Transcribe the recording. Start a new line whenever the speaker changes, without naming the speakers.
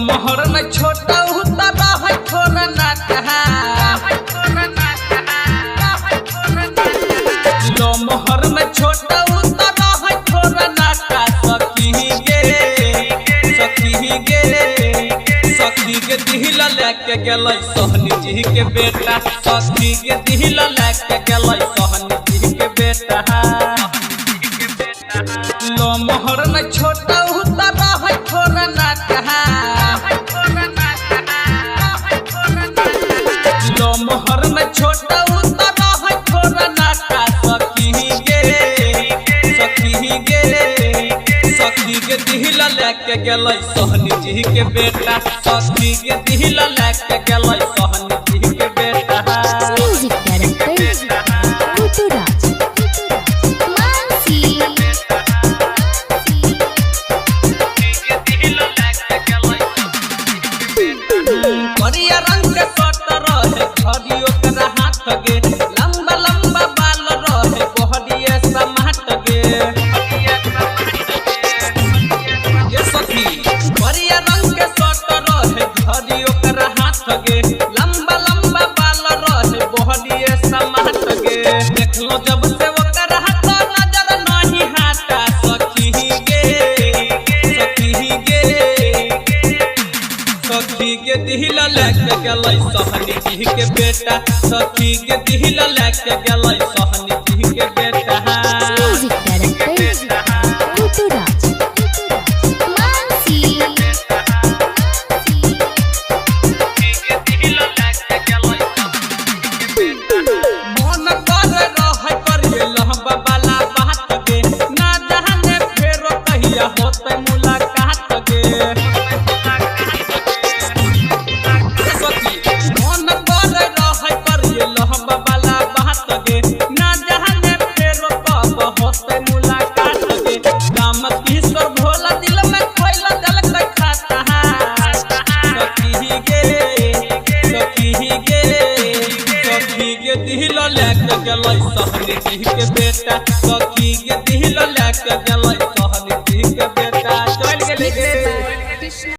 मोहर में छोटा उतारा है थोड़ा नाटहा लो मोहर में छोटा उतारा है थोड़ा नाटा सखी के दिल लेके गेलै सोहनी जी के बेटा सखी के दिल लेके गेलै सोहनी जी के बेटा लो मोहर में छोटा उतारा है थोड़ा नाटहा लो मोहर में छोटा उतारा है थोड़ा नाटा सखी के दिल लेके गेलै सोहनी जी के बेटा सखी के दिल लेके गेलै सोहनी जी के बेटा
म्यूजिक डायरेक्टर ऋतुराज मानसी
करिया रंग के कट रहे घड़ी ओकरा हाथ गे लंबा लंबा बाल रहे गोहरिए समाट गे ये सखी करिया रंग के कट रहे घड़ी ओकरा हाथ गे लंबा लंबा बाल रहे गोहरिए समाट गे देखलो जब से ओकरा हाथ नजर नहीं हटा सखी के दिल लेके गेलै सोहनी जी के बेटा सखी के दिल लेके गेलै सोहनी जी के बेटा
म्यूजिक डायरेक्टर ऋतुराज मानसी
मन कर रहे करिए लहबा वाला बात गे ना जाने फेरो कहिया होतै मुलाकात गे मन कर रहे करिए लहबा वाला बात गे ना जाने फेरो कब होतै मुलाकात गे राम किशोर भोला दिल में खोइला दिल के खाता सखी के दिल लेके गेलै सोहनी जी के बेटा सखी के दिल लेके गेलै